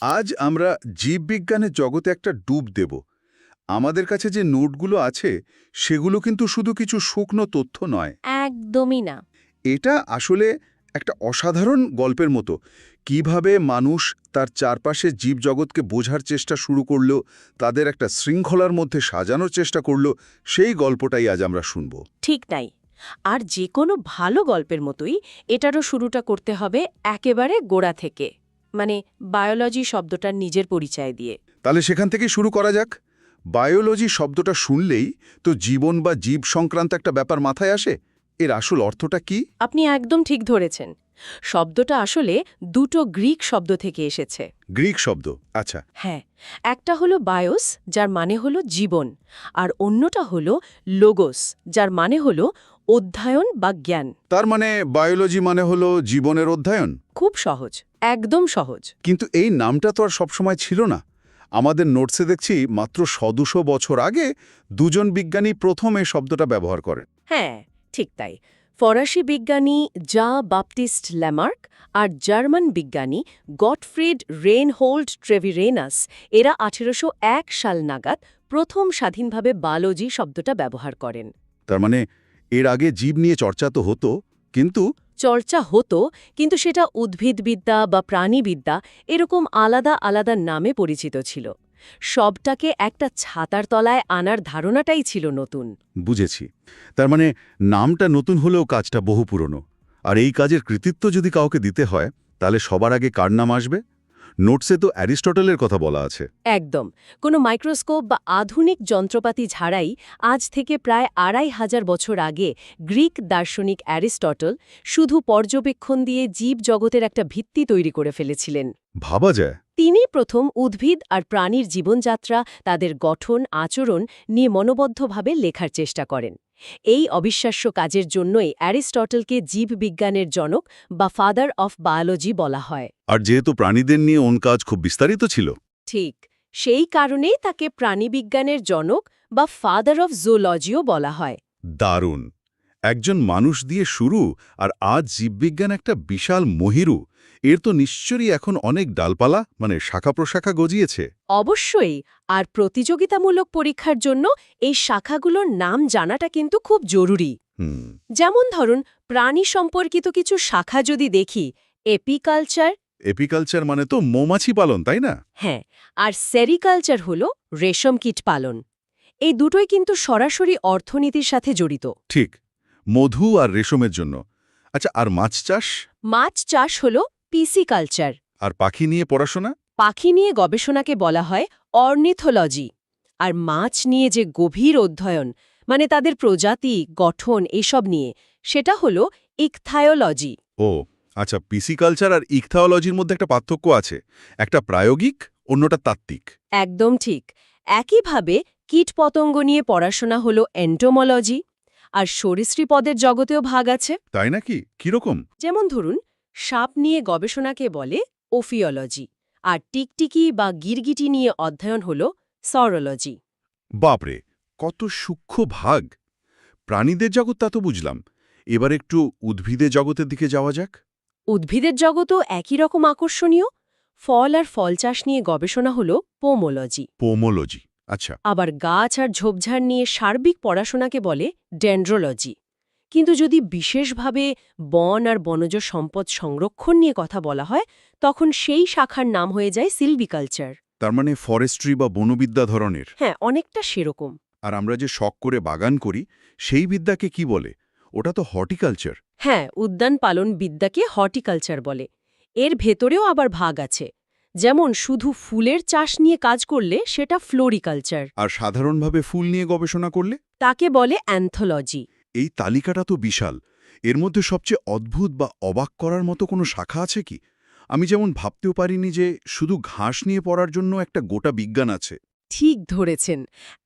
আজ আমরা জীববিজ্ঞানের জগতে একটা ডুব দেব। আমাদের কাছে যে নোটগুলো আছে সেগুলো কিন্তু শুধু কিছু শুকনো তথ্য নয়। একদমই না। এটা আসলে একটা অসাধারণ গল্পের মতো। কিভাবে মানুষ তার চারপাশের জীবজগৎকে বোঝার চেষ্টা শুরু করলো, তাদের একটা শৃঙ্খলার মধ্যে সাজানোর চেষ্টা করলো, সেই গল্পটাই আজ আমরা শুনব। ঠিক নাই। আর যে কোনো ভালো গল্পের মতোই এটারও শুরুটা করতে হবে একেবারে গোড়া থেকে, মানে বায়োলজি শব্দটার নিজের পরিচয় দিয়ে। তাহলে সেখান থেকেই শুরু করা যাক। বায়োলজি শব্দটা শুনলেই তো জীবন বা জীব সংক্রান্ত একটা ব্যাপার মাথায় আসে। এর আসল অর্থটা কি? আপনি একদম ঠিক ধরেছেন। শব্দটা আসলে দুটো গ্রিক শব্দ থেকে এসেছে। গ্রিক শব্দ, আচ্ছা। হ্যাঁ, একটা হলো বায়োস, যার মানে হলো জীবন, আর অন্যটা হলো লোগোস, যার মানে হলো অধ্যয়ন বা জ্ঞান। তার মানে বায়োলজি মানে হলো জীবনের অধ্যয়ন। খুব সহজ, একদম সহজ। কিন্তু এই নামটা তো আর সবসময় ছিল না। আমাদের নোটসে দেখছি মাত্র 100-200 বছর আগে দুজন বিজ্ঞানী প্রথম এই শব্দটা ব্যবহার করেন। হ্যাঁ, ঠিক তাই। ফরাসি বিজ্ঞানী জা বাপটিস্ট ল্যামার্ক আর জার্মান বিজ্ঞানী গটফ্রিড রেইনহোল্ড ট্রেভিরেনাস এরা 1801 সাল নাগাদ প্রথম স্বাধীনভাবে বায়োলজি শব্দটা ব্যবহার করেন। তার মানে এর আগে জীব নিয়ে চর্চা তো হতো, কিন্তু চর্চা হতো, কিন্তু সেটা উদ্ভিদবিদ্যা বা প্রাণীবিদ্যা এরকম আলাদা আলাদা নামে পরিচিত ছিল। সবটাকে একটা ছাতার তলায় আনার ধারণাটাই ছিল নতুন। বুঝেছি। তার মানে নামটা নতুন হলেও কাজটা বহু পুরনো। আর এই কাজের কৃতিত্ব যদি কাউকে দিতে হয়, তাহলে সবার আগে কার নাম আসবে? নোটসে তো অ্যারিস্টটলের কথা বলা আছে। একদম। কোনো মাইক্রোস্কোপ বা আধুনিক যন্ত্রপাতি ছাড়াই আজ থেকে প্রায় 2500 বছর আগে গ্রিক দার্শনিক অ্যারিস্টটল শুধু পর্যবেক্ষণ দিয়ে জীবজগতের একটা ভিত্তি তৈরি করে ফেলেছিলেন। ভাবা যায়। তিনি প্রথম উদ্ভিদ আর প্রাণীর জীবনযাত্রা, তাদের গঠন, আচরণ নিয়ে মনোবদ্ধভাবে লেখার চেষ্টা করেন। এই অবিশ্বাস্য কাজের জন্যই অ্যারিস্টটলকে জীববিজ্ঞানের জনক বা ফাদার অফ বায়োলজি বলা হয়। আর যেহেতু প্রাণীদের নিয়ে ওন কাজ খুব বিস্তারিত ছিল। ঠিক, সেই কারণেই তাকে প্রাণীবিজ্ঞানের জনক বা ফাদার অফ জুলজিও বলা হয়। দারুণ। একজন মানুষ দিয়ে শুরু, আর আজ জীববিজ্ঞান একটা বিশাল মহিরু। এর তো নিশ্চয়ই এখন অনেক ডালপালা, মানে শাখা প্রশাখা গজিয়েছে। অবশ্যই। আর প্রতিযোগিতামূলক পরীক্ষার জন্য এই শাখাগুলোর নাম জানাটা কিন্তু খুব জরুরি। হুম। যেমন ধরুন, প্রাণী সম্পর্কিত কিছু শাখা যদি দেখি, এপিকালচার। এপিকালচার মানে তো মৌমাছি পালন, তাই না? হ্যাঁ, আর সেরিকালচার হল রেশম কীট পালন। এই দুটোই কিন্তু সরাসরি অর্থনীতির সাথে জড়িত। ঠিক, মধু আর রেশমের জন্য। আচ্ছা, আর মাছ চাষ? মাছ চাষ হল পিসিকালচার। আর পাখি নিয়ে পড়াশোনা? পাখি নিয়ে গবেষণাকে বলা হয় অর্নিথোলজি। আর মাছ নিয়ে যে গভীর অধ্যয়ন, মানে তাদের প্রজাতি, গঠন এসব নিয়ে, সেটা হলো ইকথায়োলজি। ও আচ্ছা, পিসিকালচার আর ইকথাওলজির মধ্যে একটা পার্থক্য আছে। একটা প্রায়োগিক, অন্যটা তাত্ত্বিক। একদম ঠিক। একইভাবে কীটপতঙ্গ নিয়ে পড়াশোনা হলো এন্টোমোলজি। আর সরীসৃপদের জগতেও ভাগ আছে। তাই নাকি? কিরকম? যেমন ধরুন, সাপ নিয়ে গবেষণাকে বলে ওফিওলজি, আর টিকটিকি বা গিরগিটি নিয়ে অধ্যয়ন হল সরোলজি। বাপরে, কত সূক্ষ্ম ভাগ! প্রাণীদের জগৎ তা তো বুঝলাম। এবার একটু উদ্ভিদের জগতের দিকে যাওয়া যাক। উদ্ভিদের জগতও একই রকম আকর্ষণীয়। ফল আর ফল চাষ নিয়ে গবেষণা হল পোমোলজি। পোমোলজি, আচ্ছা। আবার গাছ আর ঝোপঝাড় নিয়ে সার্বিক পড়াশোনাকে বলে ডেন্ড্রোলজি। কিন্তু যদি বিশেষভাবে বন আর বনজ সম্পদ সংরক্ষণ নিয়ে কথা বলা হয়, তখন সেই শাখার নাম হয়ে যায় সিলভিকালচার। তার মানে ফরেস্ট্রি বা বনবিদ্যা ধরনের। হ্যাঁ, অনেকটা সেরকম। আর আমরা যে শখ করে বাগান করি, সেই বিদ্যাকে কি বলে? ওটা তো হর্টিকালচার। হ্যাঁ, উদ্যান পালন বিদ্যাকে হর্টিকালচার বলে। এর ভেতরেও আবার ভাগ আছে। যেমন শুধু ফুলের চাষ নিয়ে কাজ করলে সেটা ফ্লোরিকালচার। আর সাধারণভাবে ফুল নিয়ে গবেষণা করলে? তাকে বলে অ্যান্থোলজি। এই তালিকাটা তো বিশাল। এর মধ্যে সবচেয়ে অদ্ভুত বা অবাক করার মতো কোনো শাখা আছে কি? আমি যেমন ভাবতেও পারিনি যে শুধু ঘাস নিয়ে পড়ার জন্য একটা গোটা বিজ্ঞান আছে। ঠিক ধরেছেন,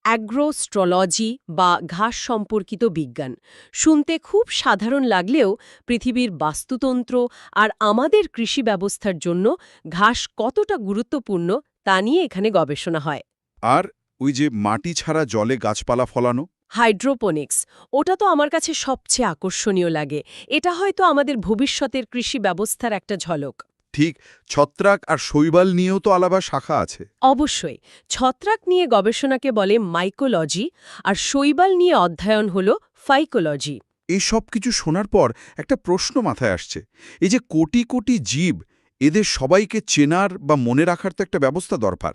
অ্যাগ্রোস্ট্রোলজি বা ঘাস সম্পর্কিত বিজ্ঞান। শুনতে খুব সাধারণ লাগলেও পৃথিবীর বাস্তুতন্ত্র আর আমাদের কৃষি ব্যবস্থার জন্য ঘাস কতটা গুরুত্বপূর্ণ তা নিয়ে এখানে গবেষণা হয়। আর ওই যে মাটি ছাড়া জলে গাছপালা ফলানো? হাইড্রোপোনিক্স, ওটা তো আমার কাছে সবচেয়ে আকর্ষণীয় লাগে। এটা হয়তো আমাদের ভবিষ্যতের কৃষি ব্যবস্থার একটা ঝলক। ঠিক, ছত্রাক আর শৈবাল নিয়েও তো আলাদা শাখা আছে। অবশ্যই ছত্রাক নিয়ে গবেষণাকে বলে মাইকোলজি আর শৈবাল নিয়ে অধ্যয়ন হল ফাইকোলজি। এই সব কিছু শোনার পর একটা প্রশ্ন মাথায় আসছে, এই যে কোটি কোটি জীব, এদের সবাইকে চেনার বা মনে রাখার তো একটা ব্যবস্থা দরকার।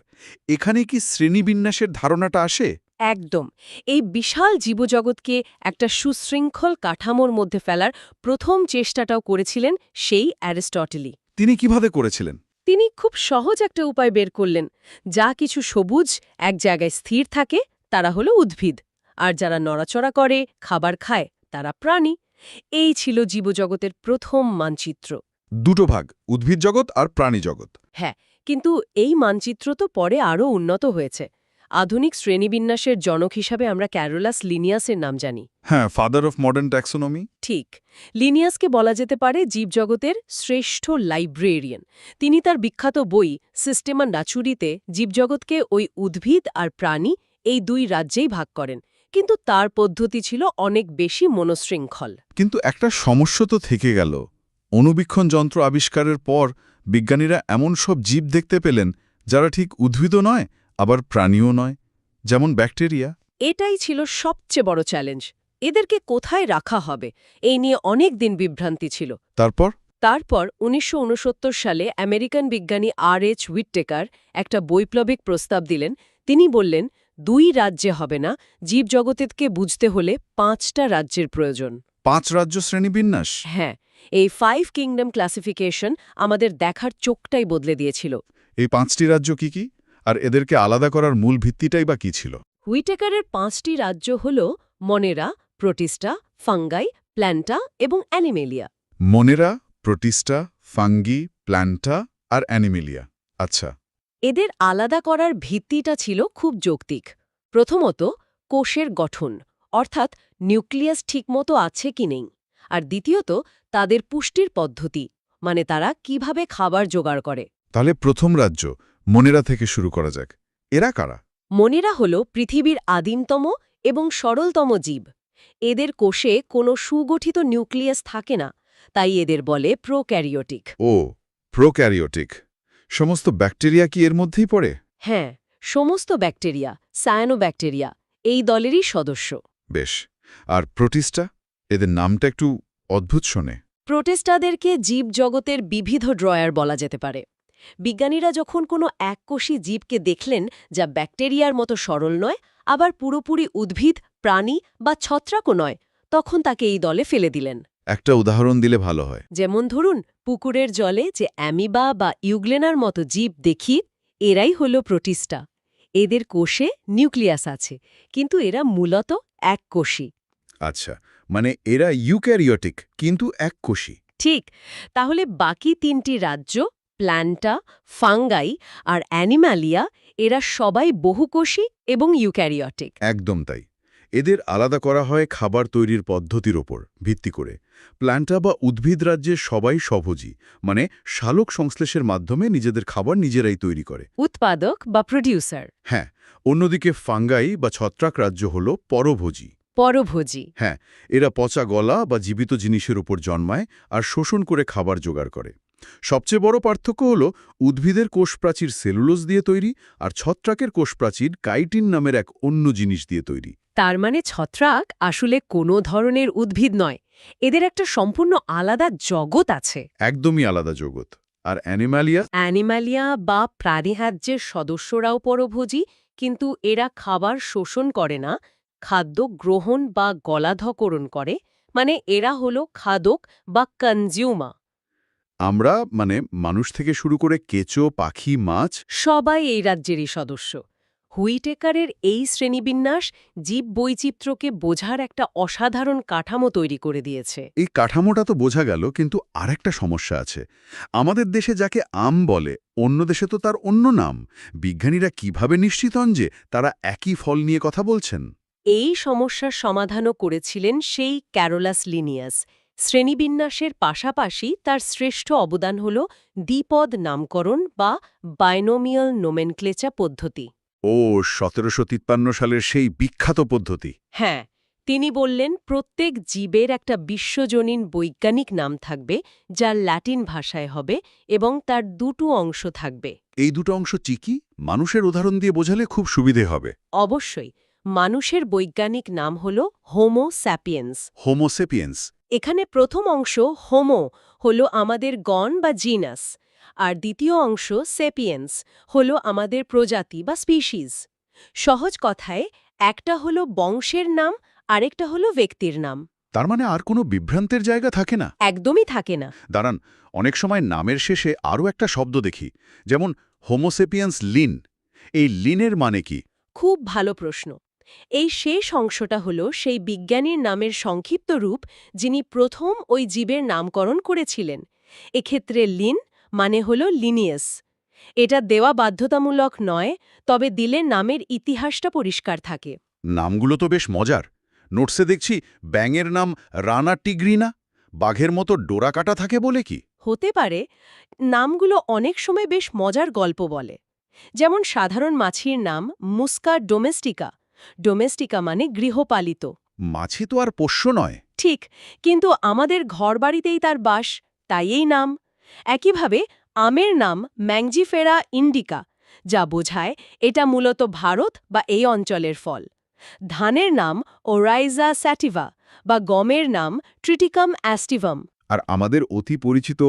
এখানে কি শ্রেণীবিন্যাসের ধারণাটা আসে? একদম। এই বিশাল জীবজগৎকে একটা সুশৃঙ্খল কাঠামোর মধ্যে ফেলার প্রথম চেষ্টাটাও করেছিলেন সেই অ্যারিস্টটলই। তিনি কিভাবে করেছিলেন? তিনি খুব সহজ একটা উপায় বের করলেন। যা কিছু সবুজ এক জায়গায় স্থির থাকে তারা হলো উদ্ভিদ, আর যারা নড়াচড়া করে খাবার খায় তারা প্রাণী। এই ছিল জীবজগতের প্রথম মানচিত্র। দুটো ভাগ, উদ্ভিদ জগৎ আর প্রাণী জগৎ। হ্যাঁ, কিন্তু এই মানচিত্র তো পরে আরও উন্নত হয়েছে। আধুনিক শ্রেণীবিন্যাসের জনক হিসাবে আমরা ক্যারোলাস লিনিয়াসের নাম জানি। হ্যাঁ, ফাদার অফ মডার্ন ট্যাক্সোনমি। ঠিক, লিনিয়াসকে বলা যেতে পারে জীবজগতের শ্রেষ্ঠ লাইব্রেরিয়ান। তিনি তার বিখ্যাত বই সিস্টেমা ন্যাচুরিতে জীবজগৎকে ওই উদ্ভিদ আর প্রাণী এই দুই রাজ্যেই ভাগ করেন, কিন্তু তার পদ্ধতি ছিল অনেক বেশি মনশৃঙ্খল। কিন্তু একটা সমস্যা তো থেকে গেল। অণুবীক্ষণ যন্ত্র আবিষ্কারের পর বিজ্ঞানীরা এমন সব জীব দেখতে পেলেন যারা ঠিক উদ্ভিদও নয়, আবার প্রাণীও নয়, যেমন ব্যাকটেরিয়া। এটাই ছিল সবচেয়ে বড় চ্যালেঞ্জ। এদেরকে কোথায় রাখা হবে এই নিয়ে অনেক দিন বিভ্রান্তি ছিল। তারপর ১৯৬৯ সালে আমেরিকান বিজ্ঞানী R.H. হুইটেকার একটা বৈপ্লবিক প্রস্তাব দিলেন। তিনি বললেন, ২ রাজ্যে হবে না, জীবজগৎকে বুঝতে হলে ৫টা রাজ্যের প্রয়োজন। 5 রাজ্য শ্রেণীবিন্যাস। হ্যাঁ, এই 5 কিংডম ক্লাসিফিকেশন আমাদের দেখার চোখটাই বদলে দিয়েছিল। এই 5টি রাজ্য কি কি, আর এদেরকে আলাদা করার মূল ভিত্তিটাই বা কি ছিল? হুইটেকারের 5টি রাজ্য হল মনেরা, প্রোটিস্টা, ফাঙ্গাই, প্ল্যান্টা এবং অ্যানিমেলিয়া। মনেরা, প্রোটিস্টা, ফাঙ্গি, প্ল্যান্টা আর অ্যানিমেলিয়া। আচ্ছা। এদের আলাদা করার ভিত্তিটা ছিল খুব যৌক্তিক। প্রথমত, কোষের গঠন, অর্থাৎ নিউক্লিয়াস ঠিকমতো আছে কি নেই। আর দ্বিতীয়ত, তাদের পুষ্টির পদ্ধতি, মানে তারা কিভাবে খাবার জোগাড় করে। তাহলে প্রথম রাজ্য মনেরা থেকে শুরু করা যাক। এরা কারা? মনেরা হল পৃথিবীর আদিমতম এবং সরলতম জীব। এদের কোষে কোনো সুগঠিত নিউক্লিয়াস থাকে না, তাই এদের বলে প্রোক্যারিওটিক। ও, প্রোক্যারিওটিক। সমস্ত ব্যাকটেরিয়া কি এর মধ্যেই পড়ে? হ্যাঁ, সমস্ত ব্যাকটেরিয়া, সায়ানোব্যাকটেরিয়া এই দলেরই সদস্য। বেশ। আর প্রোটিস্টা? এদের নামটা একটু অদ্ভুত শোনে। প্রোটিস্টাদেরকে জীবজগতের বিবিধ ড্রয়ার বলা যেতে পারে। বিজ্ঞানীরা যখন কোনো এককোষী জীবকে দেখলেন যা ব্যাকটেরিয়ার মতো সরল নয়, আবার পুরোপুরি উদ্ভিদ, প্রাণী বা ছত্রাকও নয়, তখন তাকে এই দলে ফেলে দিলেন। একটা উদাহরণ দিলে ভালো হয়। যেমন ধরুন, পুকুরের জলে যে অ্যামিবা বা ইউগ্লেনার মতো জীব দেখি, এরাই হল প্রোটিস্টা। এদের কোষে নিউক্লিয়াস আছে, কিন্তু এরা মূলত এককোষী। আচ্ছা, মানে এরা ইউক্যারিওটিক কিন্তু এককোষী। ঠিক, তাহলে বাকি 3টি রাজ্য প্ল্যান্টা, ফাঙ্গাই আর অ্যানিম্যালিয়া এরা সবাই বহুকোষী এবং ইউক্যারিওটিক। একদম তাই। এদের আলাদা করা হয় খাবার তৈরির পদ্ধতির ওপর ভিত্তি করে। প্ল্যান্টা বা উদ্ভিদ রাজ্যের সবাই স্বভোজী, মানে শালক সংশ্লেষের মাধ্যমে নিজেদের খাবার নিজেরাই তৈরি করে। উৎপাদক বা প্রোডিউসার। হ্যাঁ, অন্যদিকে ফাঙ্গাই বা ছত্রাক রাজ্য হল পরভোজী। পরভোজী। হ্যাঁ, এরা পচা গলা বা জীবিত জিনিসের উপর জন্মায় আর শোষণ করে খাবার জোগাড় করে। সবচেয়ে বড় পার্থক্য হল উদ্ভিদের কোষপ্রাচীর সেলুলোজ দিয়ে তৈরি, আর ছত্রাকের কোষপ্রাচীর কাইটিন নামের এক অন্য জিনিস দিয়ে তৈরি। তার মানে ছত্রাক আসলে কোনো ধরনের উদ্ভিদ নয়, এদের একটা সম্পূর্ণ আলাদা জগৎ আছে। একদমই আলাদা জগৎ। আর অ্যানিম্যালিয়া? অ্যানিম্যালিয়া বা প্রাণীরাজ্যের সদস্যরাও পরভোজী, কিন্তু এরা খাবার শোষণ করে না, খাদ্য গ্রহণ বা গলাধঃকরণ করে, মানে এরা হলো খাদক বা কনজিউমার। আমরা, মানে মানুষ থেকে শুরু করে কেঁচো, পাখি, মাছ সবাই এই রাজ্যেরই সদস্য। হুইটেকারের এই শ্রেণীবিন্যাস জীববৈচিত্র্যকে বোঝার একটা অসাধারণ কাঠামো তৈরি করে দিয়েছে। এই কাঠামোটা তো বোঝা গেল, কিন্তু আরেকটা সমস্যা আছে। আমাদের দেশে যাকে আম বলে, অন্য দেশে তো তার অন্য নাম। বিজ্ঞানীরা কিভাবে নিশ্চিত হন যে তারা একই ফল নিয়ে কথা বলছেন? এই সমস্যার সমাধানও করেছিলেন সেই ক্যারোলাস লিনিয়াস। শ্রেণীবিন্যাসের পাশাপাশি তার শ্রেষ্ঠ অবদান হল দ্বিপদ নামকরণ বা বাইনোমিয়াল নোমেনক্লেচার পদ্ধতি। ও, ১৭৫৩ সালের সেই বিখ্যাত পদ্ধতি। হ্যাঁ, তিনি বললেন প্রত্যেক জীবের একটা বিশ্বজনীন বৈজ্ঞানিক নাম থাকবে, যা ল্যাটিন ভাষায় হবে এবং তার দুটো অংশ থাকবে। এই দুটো অংশ কি মানুষের উদাহরণ দিয়ে বোঝালে খুব সুবিধে হবে। অবশ্যই। মানুষের বৈজ্ঞানিক নাম হল হোমো স্যাপিয়েন্স। হোমোসেপিয়েন্স। এখানে প্রথম অংশ হোমো হল আমাদের গণ বা জিনাস, আর দ্বিতীয় অংশ সেপিয়েন্স হল আমাদের প্রজাতি বা স্পিসিস। সহজ কথায় একটা হল বংশের নাম, আরেকটা হল ব্যক্তির নাম। তার মানে আর কোনো বিভ্রান্তের জায়গা থাকে না? একদমই থাকে না। দাঁড়ান, অনেক সময় নামের শেষে আরও একটা শব্দ দেখি, যেমন হোমোসেপিয়েন্স লিন। এই লিনের মানে কি? খুব ভালো প্রশ্ন। এই শেষ অংশটা হল সেই বিজ্ঞানীর নামের সংক্ষিপ্ত রূপ যিনি প্রথম ওই জীবের নামকরণ করেছিলেন। এক্ষেত্রে লিন মানে হল লিনিয়াস। এটা দেওয়া বাধ্যতামূলক নয়, তবে দিলে নামের ইতিহাসটা পরিষ্কার থাকে। নামগুলো তো বেশ মজার। নোটসে দেখছি ব্যাঙের নাম রানা টিগ্রিনা, বাঘের মতো ডোরা কাটা থাকে বলে কি? হতে পারে। নামগুলো অনেক সময় বেশ মজার গল্প বলে। যেমন সাধারণ মাছির নাম মুস্কা ডোমেস্টিকা। ডোমেস্টিকা মানে গৃহপালিত। মাছি তো আর পোষ্য নয়। ঠিক, কিন্তু আমাদের ঘরবাড়িতেই তার বাস, তাই এই নাম। একইভাবে আমের নাম ম্যাংজিফেরা ইন্ডিকা, যা বোঝায় এটা মূলত ভারত বা এই অঞ্চলের ফল। ধানের নাম ওরাইজা স্যাটিভা বা গমের নাম ট্রিটিকাম অ্যাস্টিভাম। আর আমাদের অতি পরিচিত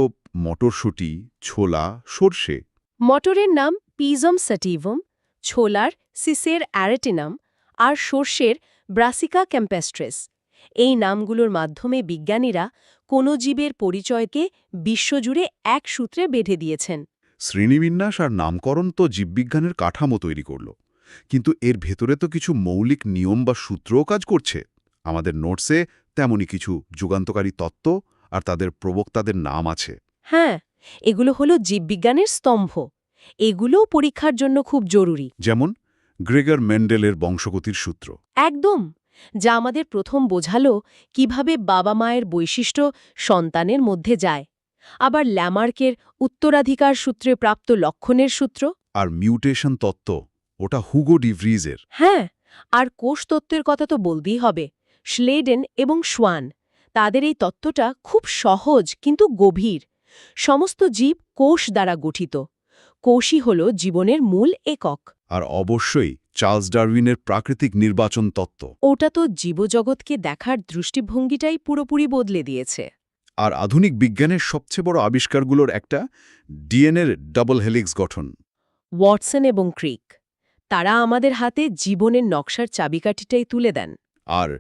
মটরশুঁটি, ছোলা, সর্ষে। মটরের নাম পিজম স্যাটিভম, ছোলার সিসের অ্যারেটিনাম আর সর্ষের ব্রাসিকা ক্যাম্পেস্ট্রেস। এই নামগুলোর মাধ্যমে বিজ্ঞানীরা কোনো জীবের পরিচয়কে বিশ্বজুড়ে এক সূত্রে বেঁধে দিয়েছেন। শ্রেণীবিন্যাস আর নামকরণ তো জীববিজ্ঞানের কাঠামো তৈরি করল, কিন্তু এর ভেতরে তো কিছু মৌলিক নিয়ম বা সূত্রও কাজ করছে। আমাদের নোটসে তেমনই কিছু যুগান্তকারী তত্ত্ব আর তাদের প্রবক্তাদের নাম আছে। হ্যাঁ, এগুলো হলো জীববিজ্ঞানের স্তম্ভ। এগুলোও পরীক্ষার জন্য খুব জরুরি। যেমন গ্রেগর মেন্ডেলের বংশগতির সূত্র। একদম, যা আমাদের প্রথম বোঝালো কিভাবে বাবা মায়ের বৈশিষ্ট্য সন্তানের মধ্যে যায়। আবার ল্যামার্কের উত্তরাধিকার সূত্রে প্রাপ্ত লক্ষণের সূত্র। আর মিউটেশন তত্ত্ব, ওটা হুগো ডি ভ্রিজের। হ্যাঁ, আর কোষতত্ত্বের কথা তো বলতেই হবে। শ্লেডেন এবং সোয়ান, তাদের এই তত্ত্বটা খুব সহজ কিন্তু গভীর। সমস্ত জীব কোষ দ্বারা গঠিত। কোষই হল জীবনের মূল একক। আর অবশ্যই চার্লস ডারউইনের প্রাকৃতিক নির্বাচন তত্ত্ব। ওটা তো জীবজগৎকে দেখার দৃষ্টিভঙ্গিটাই পুরোপুরি বদলে দিয়েছে। আর আধুনিক বিজ্ঞানের সবচেয়ে বড় আবিষ্কারগুলোর একটা, ডিএনএর ডাবল হেলিক্স গঠন। ওয়াটসন এবং ক্রিক, তারা আমাদের হাতে জীবনের নকশার চাবিকাঠিটাই তুলে দেন। আর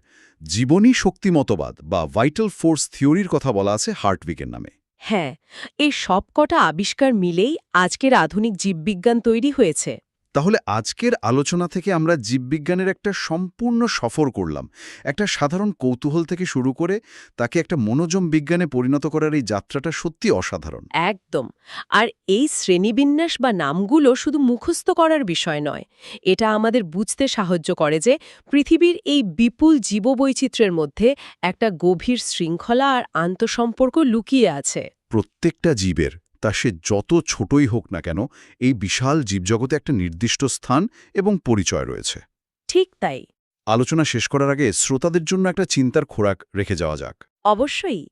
জীবনী শক্তি মতবাদ বা ভাইটাল ফোর্স থিওরির কথা বলা আছে হার্টভিকের নামে। হ্যাঁ, এই সবকটা আবিষ্কার মিলেই আজকের আধুনিক জীববিজ্ঞান তৈরি হয়েছে। তাহলে আজকের আলোচনা থেকে আমরা জীববিজ্ঞানের একটা সম্পূর্ণ সফর করলাম। একটা সাধারণ কৌতূহল থেকে শুরু করে তাকে একটা মনোযোগ বিজ্ঞানে পরিণত করার এই যাত্রাটা সত্যি অসাধারণ। একদম। আর এই শ্রেণীবিন্যাস বা নামগুলো শুধু মুখস্থ করার বিষয় নয়, এটা আমাদের বুঝতে সাহায্য করে যে পৃথিবীর এই বিপুল জীববৈচিত্র্যের মধ্যে একটা গভীর শৃঙ্খলা আর আন্তঃসম্পর্ক লুকিয়ে আছে। প্রত্যেকটা জীবের, তা সে যত ছোটই হোক না কেন, এই বিশাল জীবজগতে একটা নির্দিষ্ট স্থান এবং পরিচয় রয়েছে। ঠিক তাই। আলোচনা শেষ করার আগে শ্রোতাদের জন্য একটা চিন্তার খোরাক রেখে যাওয়া যাক। অবশ্যই।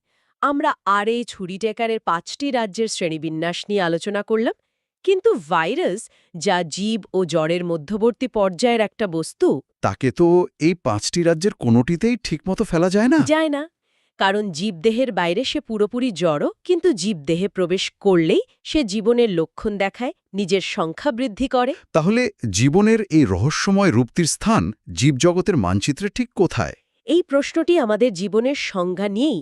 আমরা আর এই ছুরি টেকারের 5টি রাজ্যের শ্রেণীবিন্যাস নিয়ে আলোচনা করলাম, কিন্তু ভাইরাস, যা জীব ও জ্বরের মধ্যবর্তী পর্যায়ের একটা বস্তু, তাকে তো এই 5টি রাজ্যের কোনোটিতেই ঠিকমতো ফেলা যায় না। যায় না। কারণ জীবদেহের বাইরে সে পুরোপুরি জড়, কিন্তু জীবদেহে প্রবেশ করলেই সে জীবনের লক্ষণ দেখায়, নিজের সংখ্যা বৃদ্ধি করে। তাহলে জীবনের এই রহস্যময় রূপটির স্থান জীবজগতের মানচিত্রে ঠিক কোথায়? এই প্রশ্নটি আমাদের জীবনের সংজ্ঞা নিয়েই